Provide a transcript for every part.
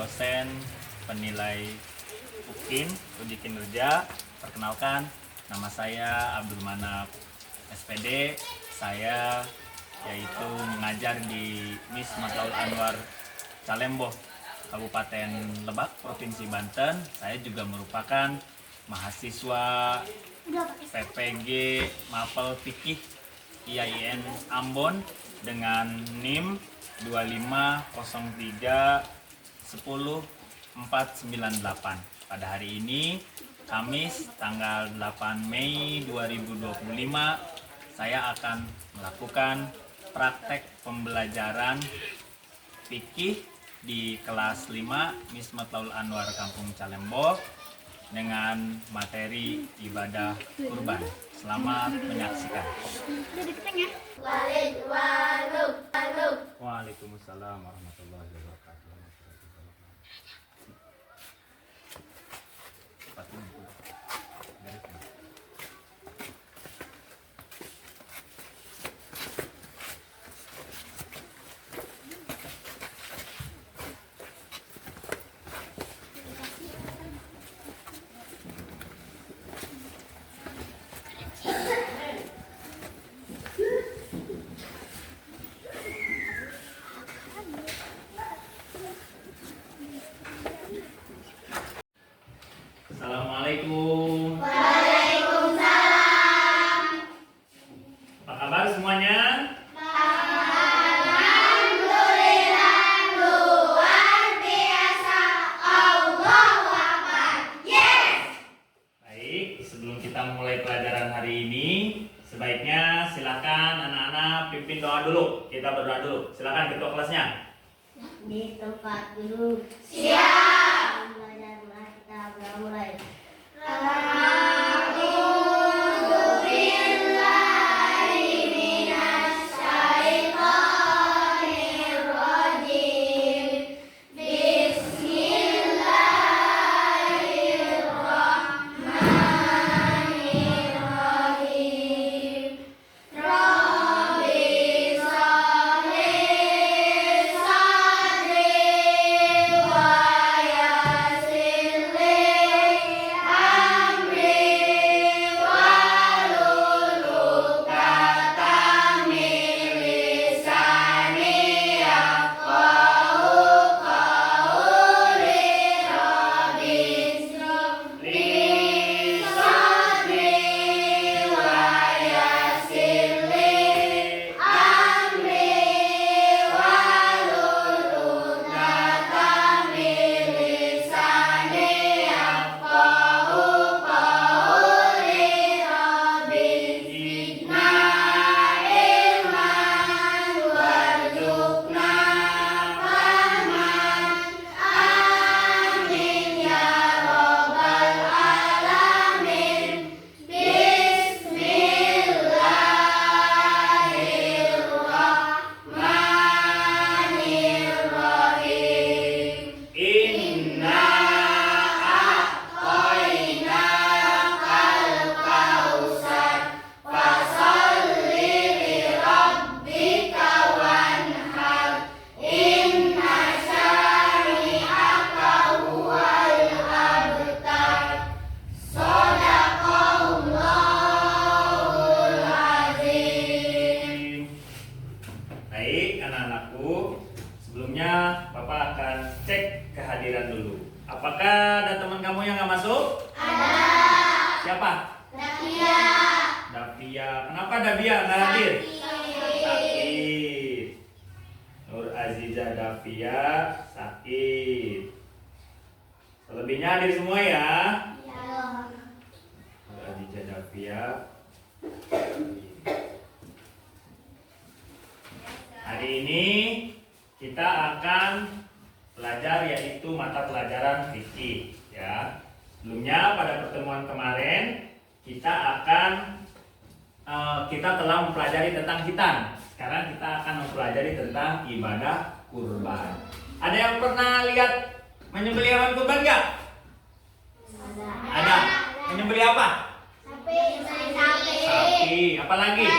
dosen penilai UKIN, uji kinerja. Perkenalkan, nama saya Abdul Manap SPD. Saya yaitu mengajar di Miss Matlaul Anwar Calemboh, Kabupaten Lebak, Provinsi Banten. Saya juga merupakan mahasiswa PPG Mapel Fikih IAIN Ambon dengan NIM 2503100498. Pada hari ini, Kamis tanggal 8 Mei 2025, saya akan melakukan praktek pembelajaran fikih di kelas 5 Miss Matlaul Anwar Kampung Calemboh dengan materi ibadah kurban. Selamat menyaksikan. Waalaikumsalam warahmatullahi wabarakatuh. Assalamualaikum. Waalaikumsalam. Apa kabar semuanya? Alhamdulillah, luar biasa. Allahu Akbar. Yes. Baik, sebelum kita mulai pelajaran hari ini, sebaiknya silakan anak-anak pimpin doa dulu. Kita berdoa dulu. Silakan ketua kelasnya. Di tempat dulu. Siap. Belajarlah, kita mulai. Davia. Kenapa Davia nggak hadir? Sakit. Nur Azizah Davia sakit. Selebihnya hadir semua ya. Nur Azizah Davia. Hari ini kita akan belajar yaitu mata pelajaran fikih ya. Sebelumnya pada pertemuan kemarin kita telah mempelajari tentang khitan. Sekarang kita akan mempelajari tentang ibadah kurban. Ada yang pernah lihat menyembelih hewan kurban nggak? Ada. Menyembelih apa? Sapi. Apalagi?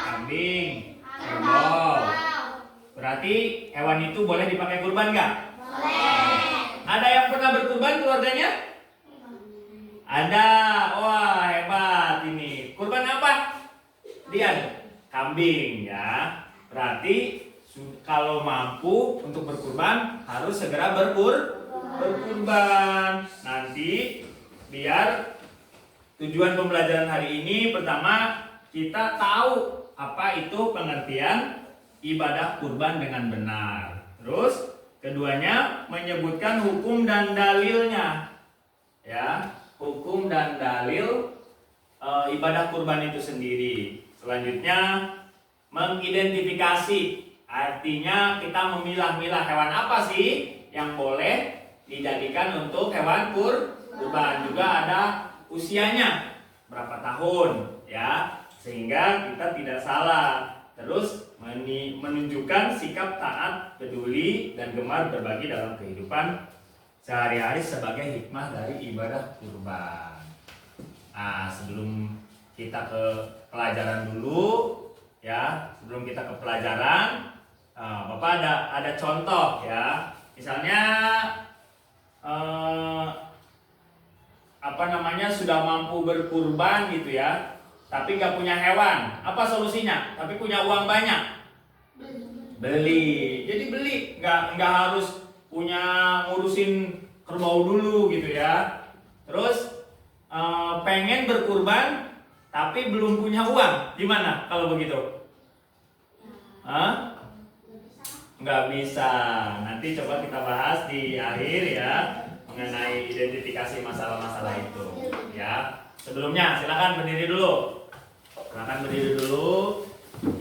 Kambing. Kerbau. Berarti hewan itu boleh dipakai kurban nggak? Ada yang pernah berkurban keluarganya? Ada. Wah, hebat ini. Kurban apa? Dian. Kambing ya. Berarti kalau mampu untuk berkurban harus segera berkurban. Nanti biar tujuan pembelajaran hari ini pertama kita tahu apa itu pengertian ibadah kurban dengan benar. Terus keduanya menyebutkan hukum dan dalilnya. Ya, hukum dan dalil ibadah kurban itu sendiri. Selanjutnya mengidentifikasi, artinya kita memilah-milah hewan apa sih yang boleh dijadikan untuk hewan kurban. Juga ada usianya berapa tahun ya, sehingga kita tidak salah. Terus menunjukkan sikap taat, peduli, dan gemar berbagi dalam kehidupan sehari-hari sebagai hikmah dari ibadah kurban. Nah, sebelum kita ke pelajaran dulu ya, sebelum kita ke pelajaran, Bapak ada contoh ya. Misalnya sudah mampu berkurban gitu ya, tapi nggak punya hewan, apa solusinya? Tapi punya uang banyak, beli. Jadi beli, nggak harus punya ngurusin kerbau dulu gitu ya. Terus pengen berkurban tapi belum punya uang, gimana kalau begitu? Nggak bisa. Nanti coba kita bahas di akhir ya, mengenai identifikasi masalah-masalah itu ya. Sebelumnya silakan berdiri dulu.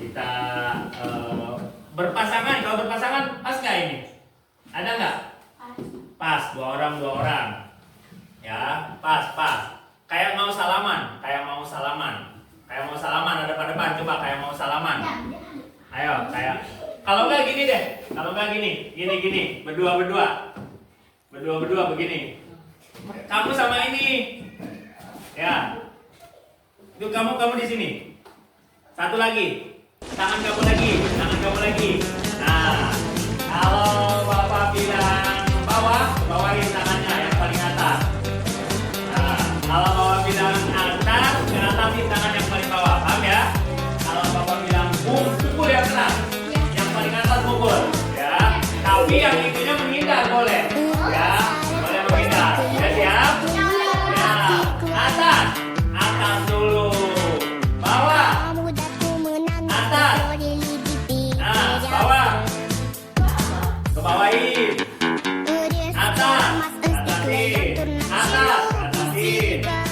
Kita berpasangan. Kalau berpasangan pas nggak ini? Ada nggak? Pas, dua orang ya, pas. Kayak mau salaman, ada depan, coba kayak mau salaman. Ayo, kayak kalau nggak gini deh, gini, berdua begini. Kamu sama ini, ya. Itu kamu di sini. Satu lagi, tangan kamu lagi. Nah, kalau Bapak bilang bawah, bawahin tangannya yang paling atas. Nah, kalau Bapak bilang atas, ke atasin tangan yang paling bawah, paham ya? Kalau Bapak bilang pukul yang keras, yang paling atas pukul, ya. Tapi yang itunya menghindar boleh, ya. Boleh menghindar. Ya siap? Ya, atas dulu. Bawah. Atas. Nah, bawah. Ke bawahin. Atasin.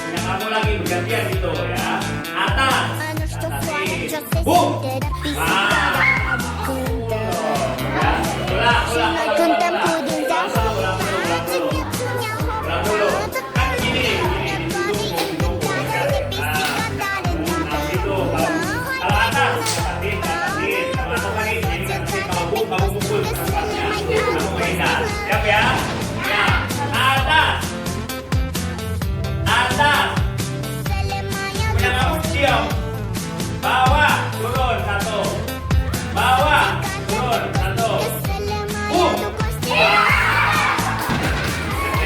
Yang kamu lagi bergantian gitu ya. Atasin. Bum. Ulang dulu. Kan gini. Kalau atas, atasin. Kalau atas lagi, ini atasin. Kalau bum, kamu pukul tempatnya. Kamu menghindar. Siap ya? Ya. Atas. Punya kamu diam. Bawah, turun satu.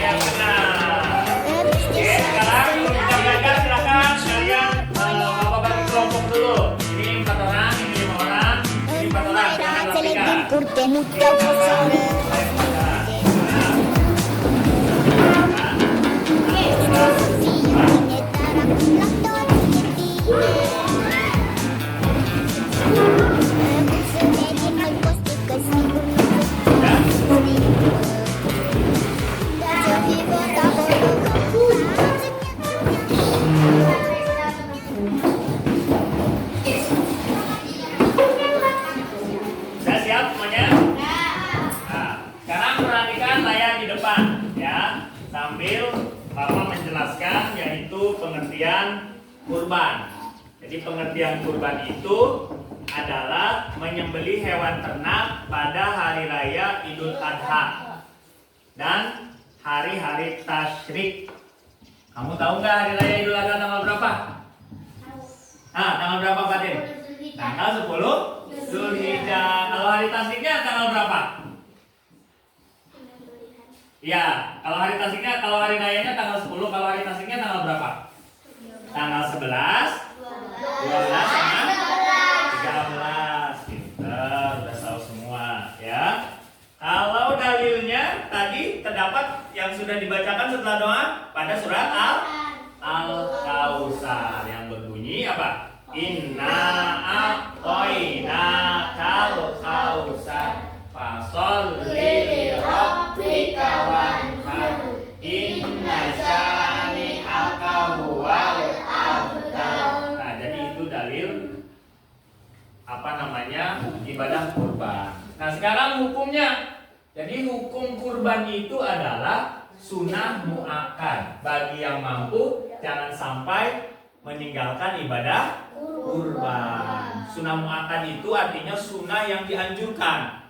Yang benar. Oke, sekarang kita belajar, silakan kalian Bapak bagi kelompok dulu. Ini 4 orang, ini 5 orang, ini 4 orang. Jangan rapikan. kurban. Jadi pengertian kurban itu adalah menyembelih hewan ternak pada hari raya Idul Adha dan hari-hari tasyrik. Kamu tahu nggak hari raya Idul Adha tanggal berapa? Tanggal berapa Fatin? Tanggal 10 Zulhijjah. Kalau hari tasyriknya tanggal berapa? Ya, kalau hari tasyriknya, kalau hari rayanya tanggal 10, kalau hari tasyriknya tanggal berapa? Tanggal 11, 12 sama 13. Pinter, udah tahu semua ya. Kalau dalilnya tadi terdapat yang sudah dibacakan setelah doa pada surat Al-Kautsar yang berbunyi apa? Inna a'toina kal kautsar fasholli li rabbika wanhar inna syani'aka huwal abtar. Nah, jadi itu dalil ibadah kurban. Nah, sekarang hukumnya. Jadi hukum kurban itu adalah sunnah muakkad. Bagi yang mampu jangan sampai meninggalkan ibadah kurban. Sunnah muakkad itu artinya sunnah yang dianjurkan.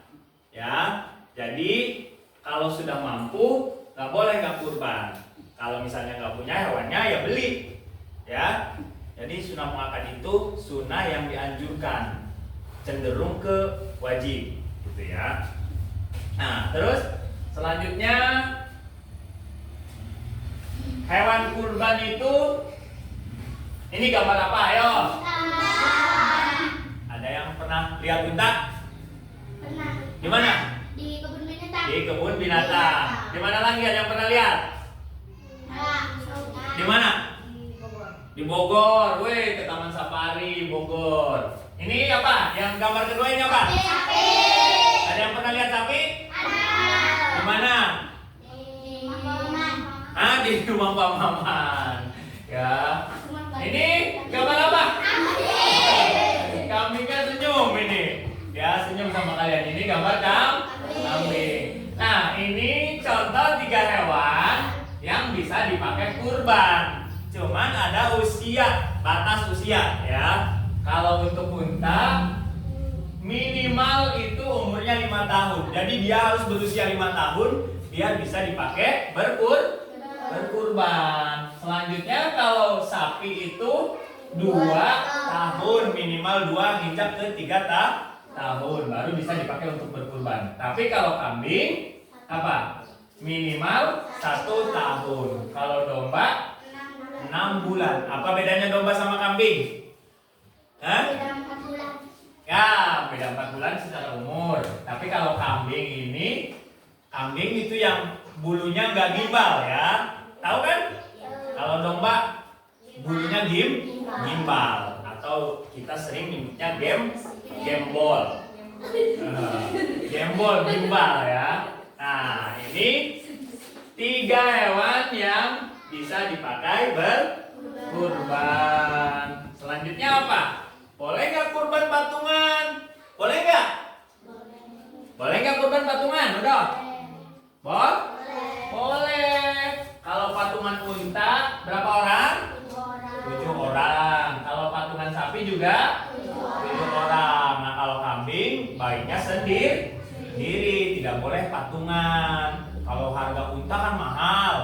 Ya, jadi kalau sudah mampu nggak boleh nggak kurban. Kalau misalnya nggak punya hewannya ya beli. Ya, jadi sunnah muakkad itu sunnah yang dianjurkan, cenderung ke wajib, gitu ya. Nah, terus selanjutnya hewan kurban itu ini gambar apa? Ayo. Ada yang pernah lihat unta? Pernah. Di mana? Di kebun binatang. Di kebun binatang. Di mana lagi ada yang pernah lihat? Di mana? Di Bogor. Weh, ke Taman Safari Bogor. Ini apa? Yang gambar kedua ini apa? Sapi. Ada yang pernah lihat sapi? Ada. Di mana? Di Maman. Di rumah Pak Maman. Ya. Ini gambar apa? Kambingnya senyum ini. Ya, senyum sama kalian. Ini gambar kambing. Nah, ini contoh 3 hewan yang bisa dipakai kurban. Cuman ada usia, batas usia ya. Kalau untuk unta minimal itu umurnya 5 tahun. Jadi dia harus berusia 5 tahun biar bisa dipakai berkurban. Selanjutnya kalau sapi itu 2 tahun, minimal 2 hingga ke 3 tahun baru bisa dipakai untuk berkurban. Tapi kalau kambing apa? Minimal 1 tahun. Kalau domba 6 bulan. Apa bedanya domba sama kambing? Hah? Ya, beda 4 bulan secara umur. Tapi kalau kambing itu yang bulunya nggak gimbal ya. Tahu kan? Kalau domba bulunya gimbal atau kita sering nyebutnya gembol. Gembol gimbal ya. Nah, ini 3 hewan yang bisa dipakai berkurban. Selanjutnya apa? Boleh nggak kurban patungan? Boleh nggak? Boleh nggak kurban patungan? Udah? Boleh. Kalau patungan unta berapa orang? 7 orang. Kalau patungan sapi juga 7 orang. Nah, kalau kambing baiknya sendiri, tidak boleh patungan. Kalau harga unta kan mahal.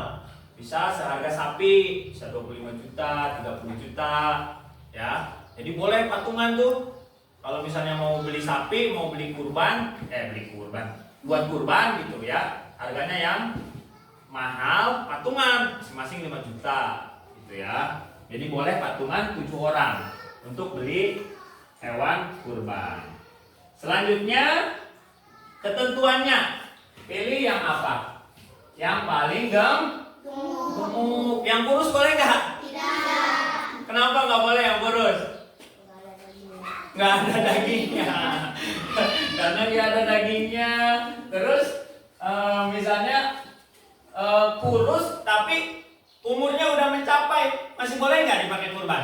Bisa seharga sapi, bisa 25 juta, 30 juta, ya. Jadi boleh patungan tuh. Kalau misalnya mau beli sapi, mau beli kurban, buat kurban gitu ya. Harganya yang mahal, patungan masing-masing 5 juta gitu ya. Jadi boleh patungan 7 orang untuk beli hewan kurban. Selanjutnya ketentuannya, pilih yang apa? Yang paling gemuk. Yang kurus boleh nggak? Tidak. Kenapa nggak boleh yang kurus? Nggak ada dagingnya. Karena nggak ada dagingnya. Terus misalnya kurus tapi umurnya udah mencapai, masih boleh nggak dipakai kurban?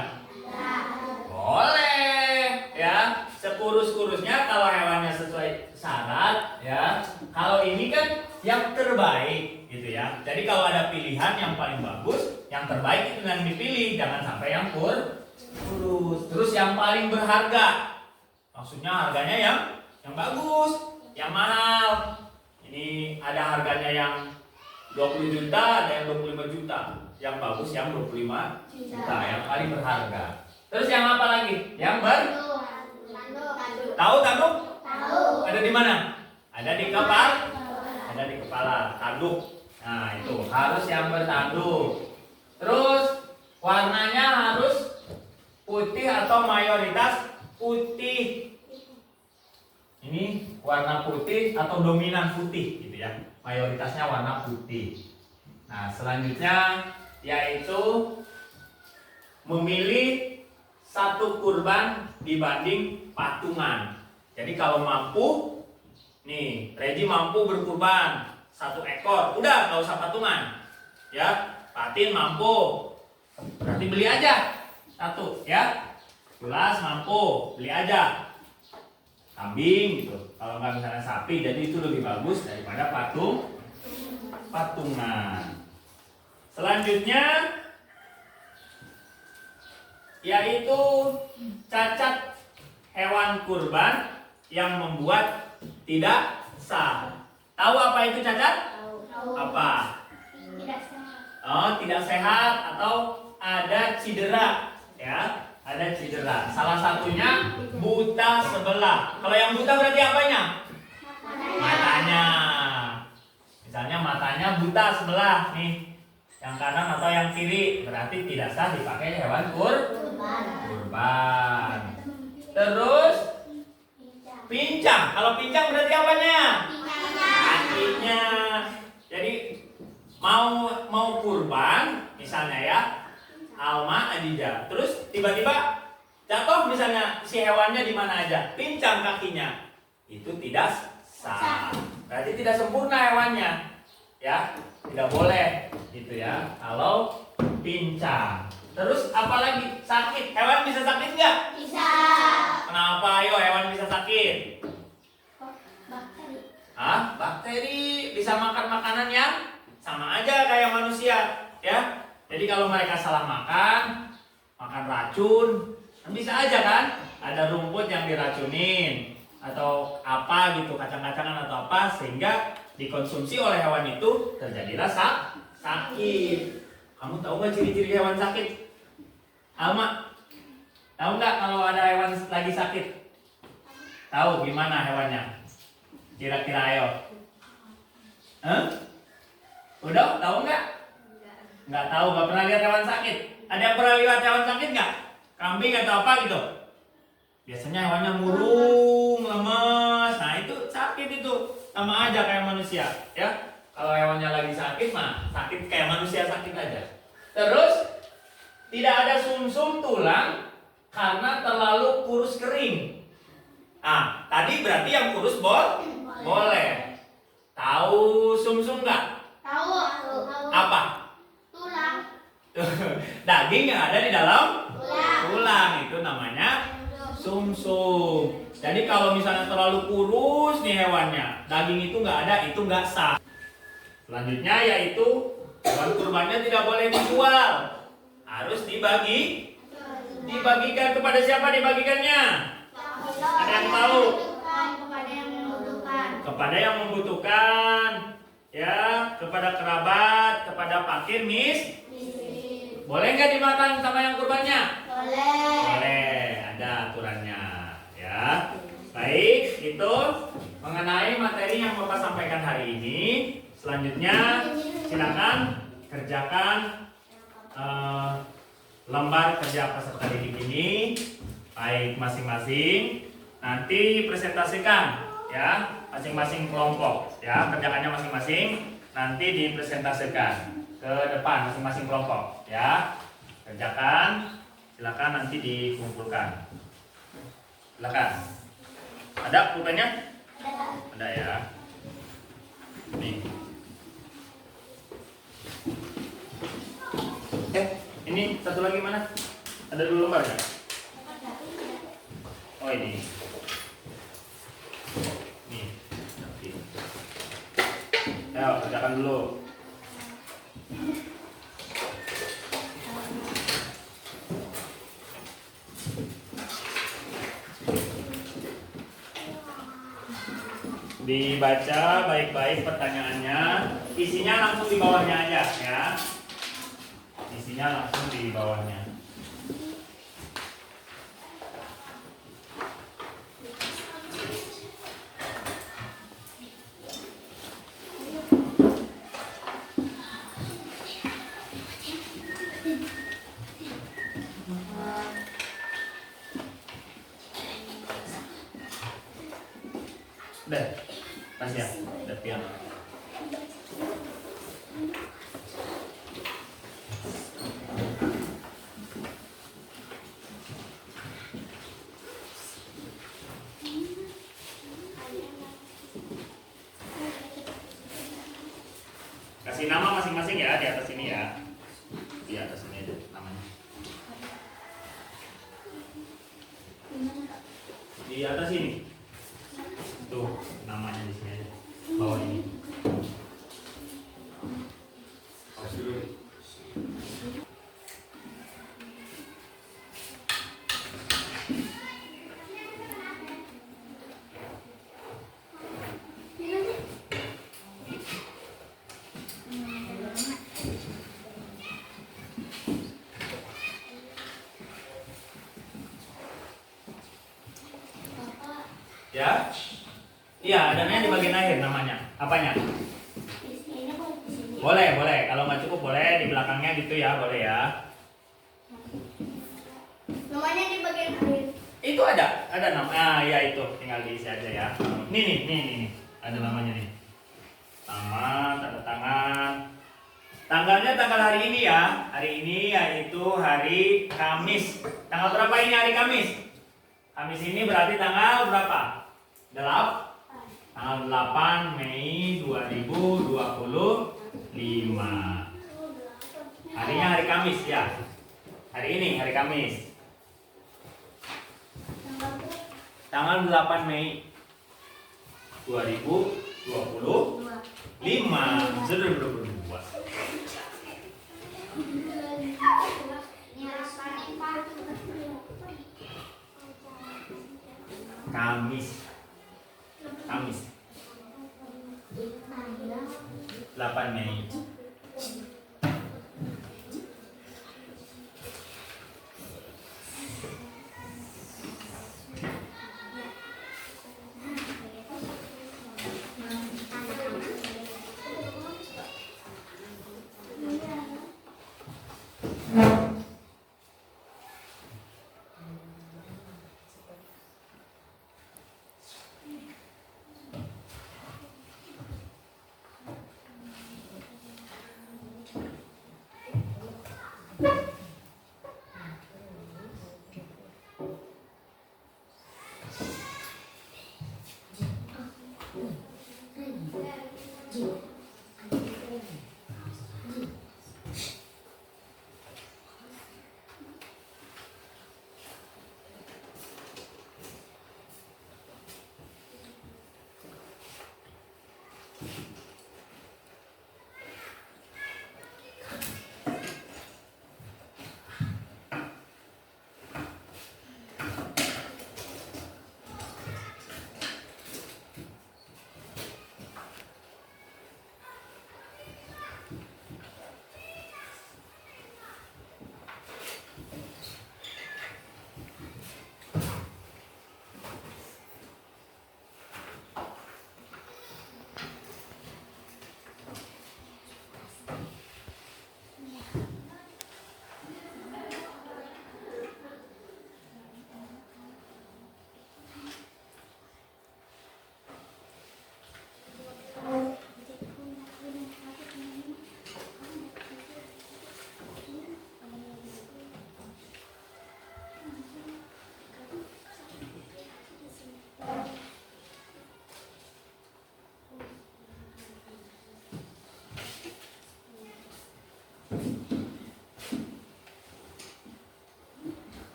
Boleh ya, sekurus-kurusnya kalau hewannya sesuai syarat ya. Kalau ini kan yang terbaik gitu ya. Jadi kalau ada pilihan yang paling bagus, yang terbaik itu yang dipilih, jangan sampai yang kurus. Terus yang paling berharga, maksudnya harganya yang bagus, yang mahal. Ini ada harganya yang 20 juta, ada yang 25 juta. Yang bagus yang 25 juta, yang paling berharga. Terus yang apa lagi? Yang tahu tanduk? Tahu. Ada di mana? Ada di kepala. Ada di kepala, tanduk. Nah, itu harus yang bertanduk. Terus warnanya harus putih atau mayoritas putih. Ini warna putih atau dominan putih gitu ya. Mayoritasnya warna putih. Nah, selanjutnya yaitu memilih satu kurban dibanding patungan. Jadi kalau mampu, nih, Reji mampu berkurban 1 ekor, udah nggak usah patungan, ya. Fatin mampu, berarti beli aja 1, ya. Julas mampu, beli aja kambing gitu. Kalau nggak misalnya sapi, jadi itu lebih bagus daripada patungan. Selanjutnya yaitu cacat hewan kurban yang membuat tidak sah. Tahu apa itu cacat? Tahu. Apa? Tidak sehat. Oh, tidak sehat atau ada cedera, ya. Ada cedera. Salah satunya buta sebelah. Kalau yang buta berarti apanya? Matanya. Misalnya matanya buta sebelah nih. Yang kanan atau yang kiri berarti tidak sah dipakai hewan kurban. Terus pincang. Kalau pincang berarti apanya? Kakinya. Jadi mau kurban misalnya ya, Alma, Adija. Terus tiba-tiba jatuh misalnya si hewannya di mana aja, pincang kakinya. Itu tidak sah. Berarti tidak sempurna hewannya. Ya, tidak boleh gitu ya. Kalau pincang. Terus apalagi sakit? Hewan bisa sakit nggak? Bisa. Kenapa? Ayo hewan bisa sakit. Bakteri. Bakteri bisa makan makanan yang sama aja kayak manusia, ya. Jadi kalau mereka salah makan racun, kan bisa aja kan? Ada rumput yang diracunin atau apa gitu, kacang-kacangan atau apa, sehingga dikonsumsi oleh hewan itu terjadilah sakit. Kamu tahu nggak ciri-ciri hewan sakit? Alma, tahu nggak kalau ada hewan lagi sakit? Tahu gimana hewannya? Kira-kira ayo. Udah tahu nggak? Nggak tahu, nggak pernah lihat hewan sakit. Ada yang pernah lihat hewan sakit nggak? Kambing atau apa gitu? Biasanya hewannya murung, lemes. Nah itu sakit itu, sama aja kayak manusia, ya. Kalau hewannya lagi sakit, mah sakit kayak manusia sakit aja. Terus tidak ada sumsum tulang karena terlalu kurus kering. Tadi berarti yang kurus boleh. Tahu sumsum nggak? Tahu. Apa? Tulang. Daging yang ada di dalam Tulang. tulang itu namanya sumsum. Jadi kalau misalnya terlalu kurus nih hewannya, daging itu nggak ada, itu nggak sah. Selanjutnya yaitu hewan kurbannya tidak boleh dijual, harus dibagikan kepada siapa dibagikannya? Ada yang tahu? Kepada yang membutuhkan. Kepada yang membutuhkan, ya, kepada kerabat, kepada fakir, boleh nggak dimakan sama yang kurbannya? Boleh. Boleh, ada aturannya, ya. Baik, itu mengenai materi yang Bapak sampaikan hari ini. Selanjutnya, silakan kerjakan lembar kerja peserta didik ini, baik masing-masing. Nanti presentasikan, ya, masing-masing kelompok, ya, kerjakannya masing-masing. Nanti dipresentasikan ke depan masing-masing kelompok, ya. Kerjakan, silakan nanti dikumpulkan. Silakan. Ada pulpennya? Ada ya. Nih. Ini satu lagi mana? Ada 2 lembar ya? Oh ini. Nih. Ya, Ayo, kerjakan dulu. Dibaca baik-baik pertanyaannya. Isinya langsung di bawahnya aja ya. Isinya langsung di bawahnya. Udah, pas ya, udah pian. Kasih nama masing-masing ya di atas ini ya. Di atas ini aja namanya. Di atas ini. Tuh, namanya di sini aja. Bawah ini. Ya? Iya, adanya di bagian akhir namanya. Apanya? Ini kok di sini. Boleh, boleh. Kalau nggak cukup boleh di belakangnya gitu ya, boleh ya. Namanya di bagian akhir. Itu ada nama. Ah, ya itu, tinggal diisi aja ya. Nih. Ada namanya nih. Nama, tanda tangan. Tanggalnya tanggal hari ini ya. Hari ini yaitu hari Kamis. Tanggal berapa ini hari Kamis? Kamis ini berarti tanggal berapa? Tanggal 8 Mei 2025. Harinya hari Kamis ya. Hari ini hari Kamis. Tanggal 8 Mei 2025. Sudah berdua. Kamis. 8 Mei.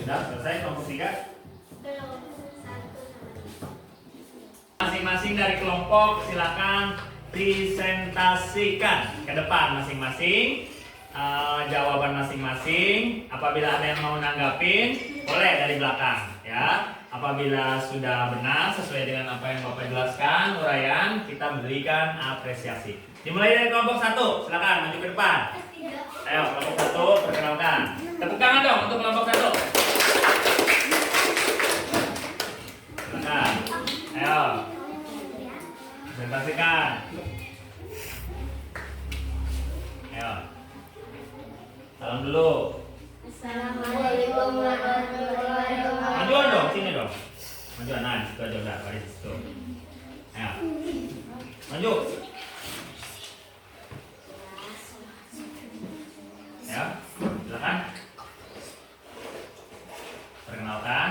Sudah selesai kelompok 3? Belum. 1 sama 3. Masing-masing dari kelompok silakan presentasikan ke depan masing-masing jawaban masing-masing. Apabila ada yang mau nanggapin, boleh dari belakang ya. Apabila sudah benar sesuai dengan apa yang Bapak jelaskan, uraian, kita berikan apresiasi. Dimulai dari kelompok 1, silakan maju ke depan. Ayo kelompok 1 perkenalkan. Tepuk tangan dong untuk kelompok 1. Silakan. Ayo. Presentasikan. Ayo. Salam dulu. Assalamualaikum warahmatullahi wabarakatuh. Majuan dong, sini dong. Majuan, nah, situ aja udah, baris situ. Ayo. Maju. Ya, silakan. Perkenalkan.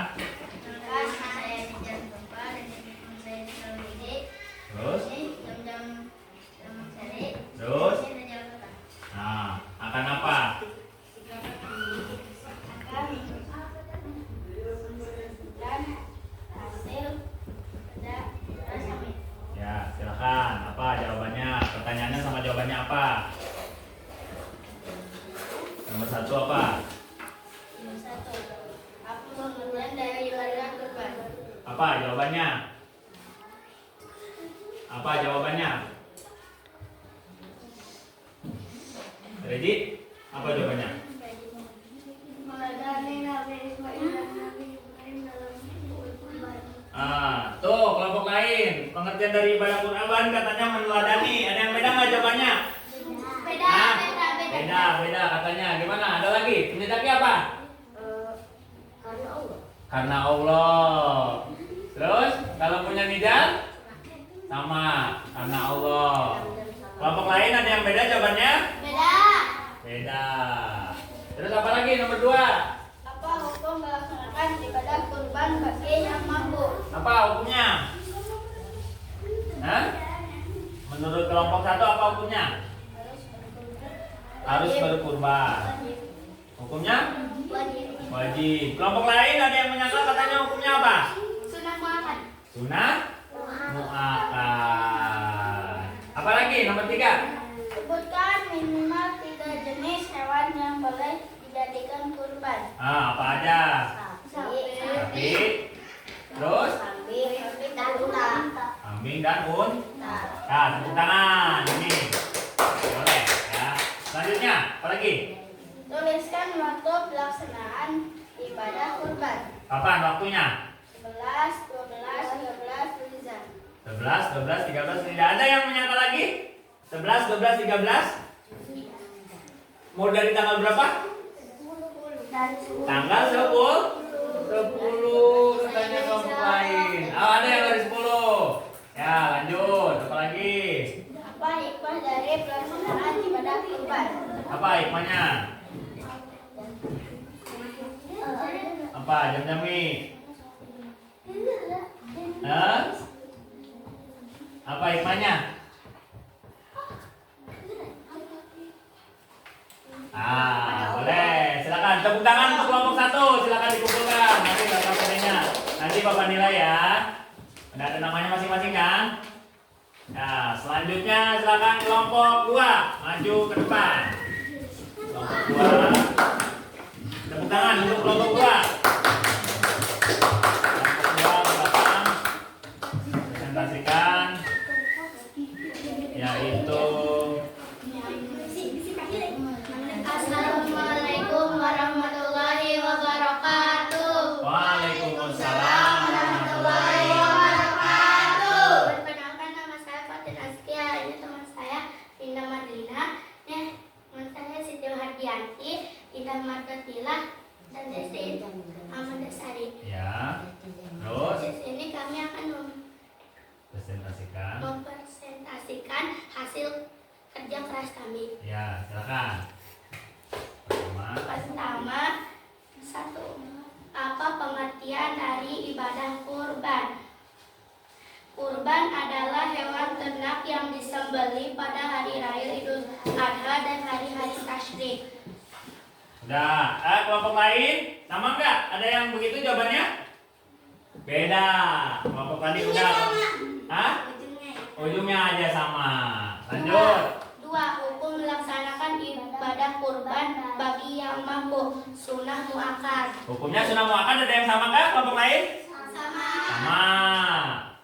Saya Dijan Topa dan teman saya Salwide. Terus, Jam-jam sore. terus. Saya dari Jakarta. Nah, akan apa? Akan menentukan hasil pada rasanya. Ya, silakan. Apa jawabannya? Pertanyaannya sama jawabannya apa? Nomor 1 apa? Nomor 1. Apa pengertian dari ibadah kurban? Apa jawabannya? Apa jawabannya? Ready? Apa jawabannya? Meladani Nabi Ismail dan Nabi Ibrahim dalam kurban. Tuh kelompok lain. Pengertian dari ibadah kurban katanya meneladani. Ada yang beda nggak jawabannya? Beda, Hah? beda, beda. Beda katanya. Gimana? Ada lagi? Menyedaki apa? Karena Allah. Karena Allah. Terus kalau punya nidal? Sama. Karena Allah. Kelompok lain ada yang beda jawabannya? Beda. Beda. Terus apa lagi nomor 2? Apa hukum melaksanakan ibadah kurban bagi yang mampu? Apa hukumnya? Hah? Menurut kelompok 1 apa hukumnya? Harus berkurban. Wajib. Hukumnya? Wajib. Wajib. Kelompok lain ada yang menyangka katanya hukumnya apa? Sunnah muakkad. Sunnah muakkad. Apa lagi nomor 3? Sebutkan minimal 3 jenis hewan yang boleh dijadikan kurban. Apa aja? Sapi, Sapi. Terus? kambing, dan unta. Kambing dan unta. Nah, Nah, tepuk tangan. Ini. Boleh ya. Selanjutnya, apa lagi? tuliskan waktu pelaksanaan ibadah kurban. Kapan waktunya? 11, 12, 13 Zulhijjah. 11, 12, 13. Tidak ada yang menyangka lagi? 11, 12, 13. Mau dari tanggal berapa? Tanggal 10. 10 katanya kelompok lain. Ada yang dari 10. Ya, lanjut. Apa lagi? Apa hikmah dari pelaksanaan ibadah kurban? Apa hikmahnya? Apa? Jam-jami? Hah? Apa hikmahnya? Boleh. Silakan tepuk tangan untuk kelompok 1. Silakan dikumpulkan. Nanti bapak nilainya. Nanti bapak nilai ya. Udah ada namanya masing-masing kan? Nah, selanjutnya silakan kelompok 2 maju ke depan. Kelompok 2. Tepuk tangan untuk kelompok 2. Kelompok 2 ke belakang. Presentasikan yaitu Assalamualaikum warahmatullahi wabarakatuh. Waalaikumsalam warahmatullahi wabarakatuh. Perkenalkan, nama saya Fatin Askia. Ini teman saya Rina Madlina. Teman saya Siti Hardianti. Udah. Kelompok lain sama nggak? Ada yang begitu jawabannya? Beda. Kelompok tadi udah. Hah? Ujungnya aja sama. Lanjut. 2. Hukum melaksanakan ibadah kurban bagi yang mampu. Sunnah muakkad. Hukumnya sunnah muakkad, ada yang sama nggak? Kelompok lain? Sama. Sama.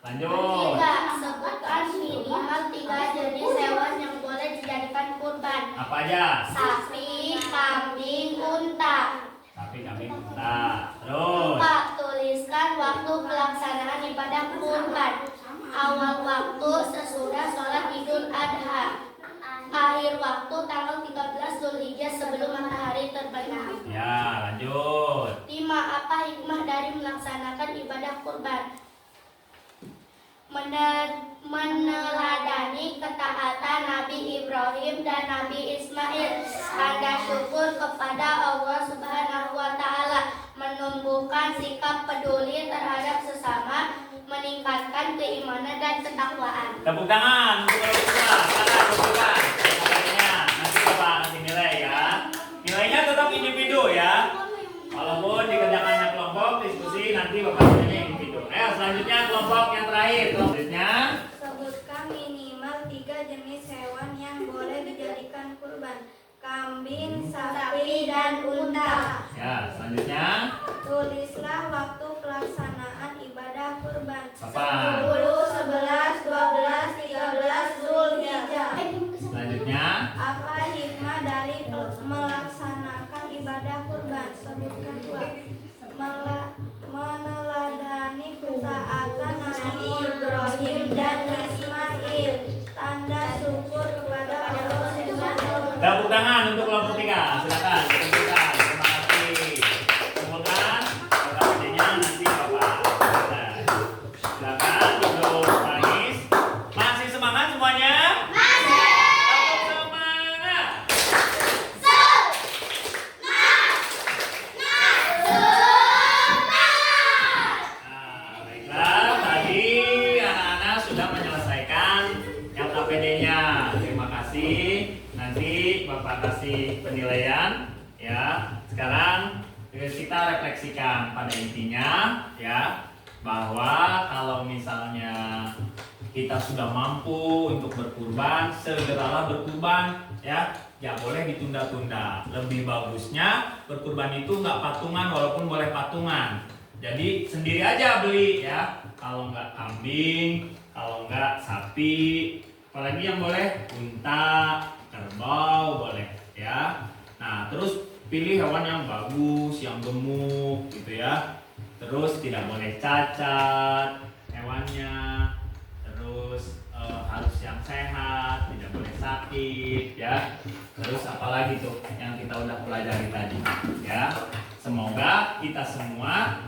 Lanjut. 3. Sebutkan minimal 3 jenis hewan yang boleh dijadikan kurban. Apa aja? Sapi, kambing, unta. Sapi, kambing, unta. Terus. 4. Tuliskan waktu pelaksanaan ibadah kurban. Awal waktu sesudah sholat Idul Adha. Akhir waktu tanggal 13 Zulhijjah sebelum matahari terbenam. Ya, lanjut. 5. Apa hikmah dari melaksanakan ibadah kurban? Meneladani ketaatan Nabi Ibrahim dan Nabi Ismail, tanda syukur kepada Allah Subhanahu wa Ta'ala, menumbuhkan sikap peduli terhadap sesama, meningkatkan keimanan dan ketakwaan. Tepuk tangan untuk kelompok kedua. Silakan tentukan katanya. Nanti Bapak kasih nilai ya. Nilainya tetap individu ya. Walaupun dikerjakannya kelompok, diskusi nanti Bapak nilainya individu. Ayo selanjutnya kelompok yang terakhir. Selanjutnya Sebutkan minimal 3 jenis hewan yang boleh dijadikan kurban. Kambing, sapi, dan unta. ya, selanjutnya Tulislah waktu pelaksanaan ibadah kurban. Bapak. 10, 11, 12, 13 Zulhijjah. Selanjutnya Apa hikmah dari melaksanakan ibadah kurban? Sebutkan 2. Meneladani ketaatan Nabi Ibrahim dan Ismail, tanda syukur kepada Allah Subhanahu. tepuk tangan untuk kelompok 3. Silakan tentukan. Terima kasih. Kumpulkan katanya nanti Bapak. Nah, silakan untuk Anies. Masih semangat semuanya? Tetap semangat. Nah, baiklah, tadi anak-anak sudah menyelesaikan yang KPD-nya. Terima kasih. Nanti Bapak kasih penilaian ya. Sekarang kita refleksikan pada intinya ya, bahwa kalau misalnya kita sudah mampu untuk berkurban, segeralah berkurban ya. Ya boleh ditunda-tunda. Lebih bagusnya berkurban itu nggak patungan, walaupun boleh patungan. Jadi sendiri aja beli ya. Kalau nggak kambing, kalau nggak sapi, apalagi yang boleh unta, kerbau boleh ya. Nah terus pilih hewan yang bagus, yang gemuk gitu ya. Terus tidak boleh cacat hewannya. Terus harus yang sehat, tidak boleh sakit ya. Terus apalagi tuh yang kita udah pelajari tadi ya. Semoga kita semua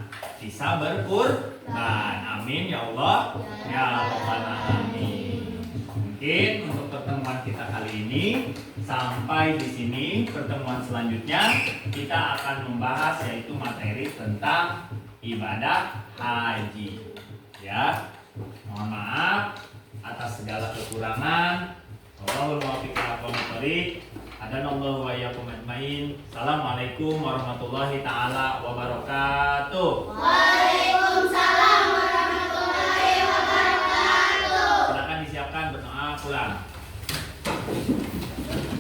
bisa berkurban. Amin ya Allah ya Rabbal alamin. Mungkin untuk pertemuan kita kali ini sampai di sini. Pertemuan selanjutnya kita akan membahas yaitu materi tentang ibadah haji ya. Mohon maaf atas segala kekurangan. Wallahul muwaffiq ila aqwamit thoriq. Hadanallahu wa iyyakum ajmain. Assalamualaikum warahmatullahi taala wabarakatuh. Waalaikumsalam warahmatullahi wabarakatuh. Silakan disiapkan berdoa pulang. Waalaikumsalam.